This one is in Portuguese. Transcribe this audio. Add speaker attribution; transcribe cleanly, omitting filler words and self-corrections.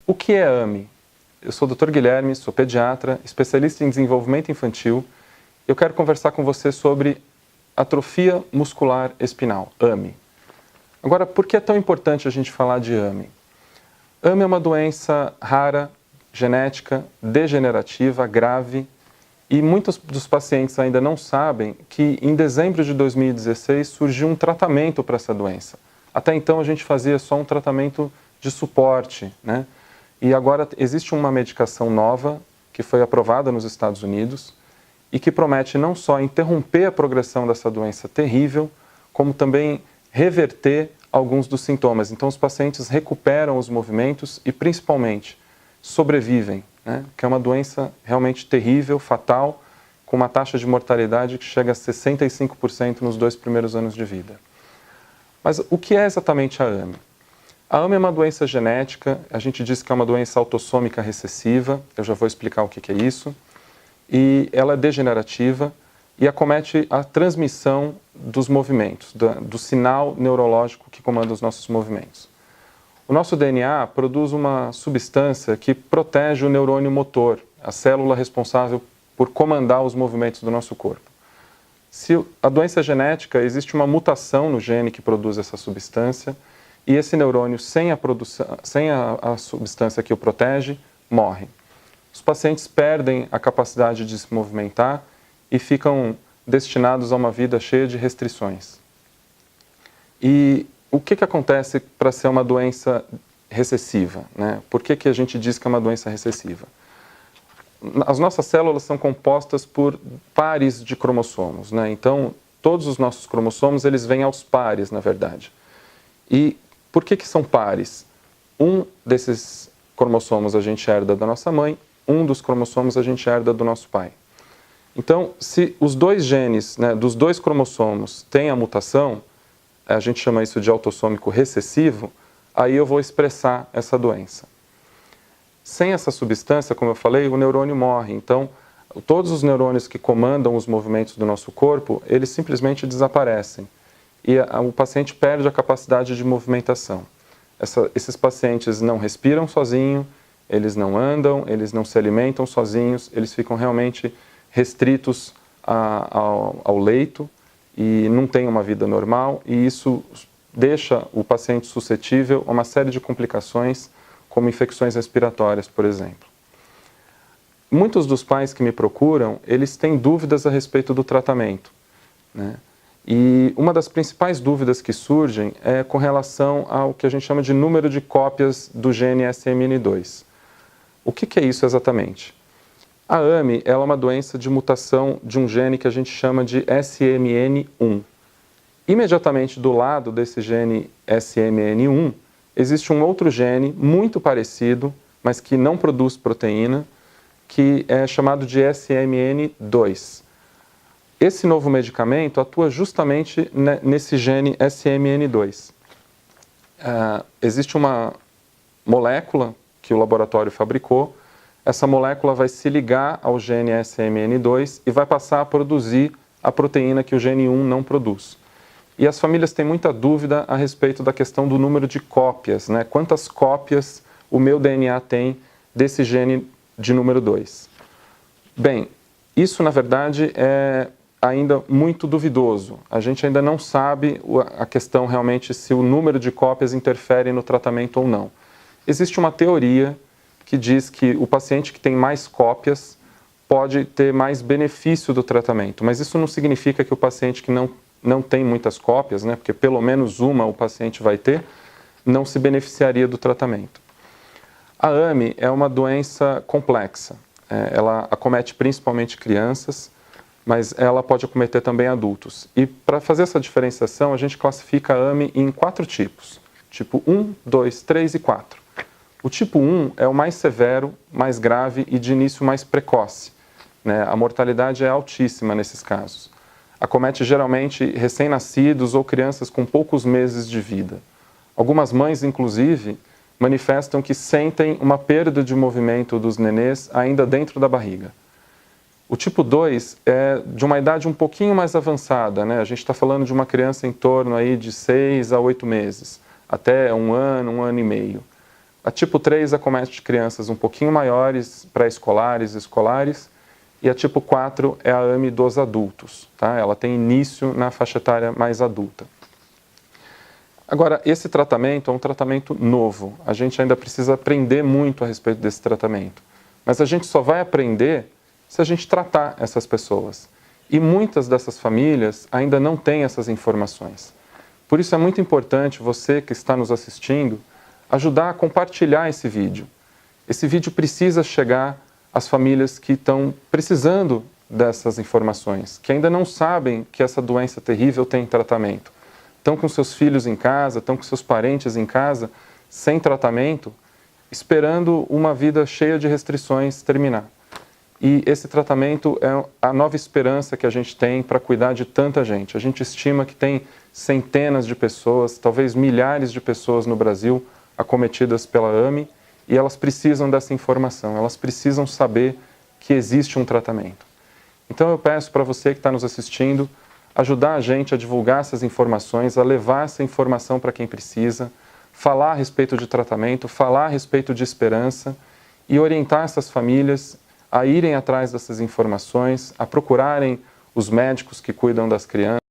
Speaker 1: O que é AME? Eu sou o Dr. Guilherme, sou pediatra, especialista em desenvolvimento infantil. Eu quero conversar com você sobre atrofia muscular espinal, AME. Agora, por que é tão importante a gente falar de AME? AME é uma doença rara, genética, degenerativa, grave, e muitos dos pacientes ainda não sabem que em dezembro de 2016 surgiu um tratamento para essa doença. Até então a gente fazia só um tratamento de suporte, né? E agora existe uma medicação nova que foi aprovada nos Estados Unidos e que promete não só interromper a progressão dessa doença terrível, como também reverter alguns dos sintomas. Então os pacientes recuperam os movimentos e principalmente sobrevivem, né? Que é uma doença realmente terrível, fatal, com uma taxa de mortalidade que chega a 65% nos 2 primeiros anos de vida. Mas o que é exatamente a AME? A AME é uma doença genética, a gente diz que é uma doença autossômica recessiva, eu já vou explicar o que é isso, e ela é degenerativa e acomete a transmissão dos movimentos, do sinal neurológico que comanda os nossos movimentos. O nosso DNA produz uma substância que protege o neurônio motor, a célula responsável por comandar os movimentos do nosso corpo. Se a doença é genética, existe uma mutação no gene que produz essa substância e esse neurônio, sem a substância que o protege, morre. Os pacientes perdem a capacidade de se movimentar e ficam destinados a uma vida cheia de restrições. E o que acontece para ser uma doença recessiva, né? Por que a gente diz que é uma doença recessiva? As nossas células são compostas por pares de cromossomos, né? Então, todos os nossos cromossomos, eles vêm aos pares, na verdade. E por que são pares? Um desses cromossomos a gente herda da nossa mãe, um dos cromossomos a gente herda do nosso pai. Então, se os dois genes, né, dos dois cromossomos têm a mutação, a gente chama isso de autossômico recessivo, aí eu vou expressar essa doença. Sem essa substância, como eu falei, o neurônio morre. Então, todos os neurônios que comandam os movimentos do nosso corpo, eles simplesmente desaparecem. E o paciente perde a capacidade de movimentação. Esses pacientes não respiram sozinhos, eles não andam, eles não se alimentam sozinhos, eles ficam realmente restritos ao leito e não têm uma vida normal, e isso deixa o paciente suscetível a uma série de complicações, como infecções respiratórias, por exemplo. Muitos dos pais que me procuram, eles têm dúvidas a respeito do tratamento, né? E uma das principais dúvidas que surgem é com relação ao que a gente chama de número de cópias do gene SMN2. O que é isso exatamente? A AME é uma doença de mutação de um gene que a gente chama de SMN1. Imediatamente do lado desse gene SMN1, existe um outro gene muito parecido, mas que não produz proteína, que é chamado de SMN2. Esse novo medicamento atua justamente nesse gene SMN2. Existe uma molécula que o laboratório fabricou. Essa molécula vai se ligar ao gene SMN2 e vai passar a produzir a proteína que o gene 1 não produz. E as famílias têm muita dúvida a respeito da questão do número de cópias, né? Quantas cópias o meu DNA tem desse gene de número 2? Bem, isso na verdade é ainda muito duvidoso. A gente ainda não sabe a questão realmente se o número de cópias interfere no tratamento ou não. Existe uma teoria que diz que o paciente que tem mais cópias pode ter mais benefício do tratamento, mas isso não significa que o paciente que não tem muitas cópias, né, porque pelo menos uma o paciente vai ter, não se beneficiaria do tratamento. A AME é uma doença complexa. Ela acomete principalmente crianças, mas ela pode acometer também adultos. E para fazer essa diferenciação, a gente classifica a AME em 4 tipos. Tipo 1, 2, 3 e 4. O tipo 1 é o mais severo, mais grave e de início mais precoce, né? A mortalidade é altíssima nesses casos. Acomete geralmente recém-nascidos ou crianças com poucos meses de vida. Algumas mães, inclusive, manifestam que sentem uma perda de movimento dos nenês ainda dentro da barriga. O tipo 2 é de uma idade um pouquinho mais avançada, né? A gente está falando de uma criança em torno aí de 6 a 8 meses, até um ano e meio. A tipo 3 acomete crianças um pouquinho maiores, pré-escolares, escolares, e a tipo 4 é a AME dos adultos, tá? Ela tem início na faixa etária mais adulta. Agora, esse tratamento é um tratamento novo. A gente ainda precisa aprender muito a respeito desse tratamento. Mas a gente só vai aprender se a gente tratar essas pessoas. E muitas dessas famílias ainda não têm essas informações. Por isso é muito importante você que está nos assistindo ajudar a compartilhar esse vídeo. Esse vídeo precisa chegar às famílias que estão precisando dessas informações, que ainda não sabem que essa doença terrível tem tratamento. Estão com seus filhos em casa, estão com seus parentes em casa, sem tratamento, esperando uma vida cheia de restrições terminar. E esse tratamento é a nova esperança que a gente tem para cuidar de tanta gente. A gente estima que tem centenas de pessoas, talvez milhares de pessoas no Brasil acometidas pela AME, e elas precisam dessa informação, elas precisam saber que existe um tratamento. Então eu peço para você que está nos assistindo, ajudar a gente a divulgar essas informações, a levar essa informação para quem precisa, falar a respeito de tratamento, falar a respeito de esperança e orientar essas famílias a irem atrás dessas informações, a procurarem os médicos que cuidam das crianças,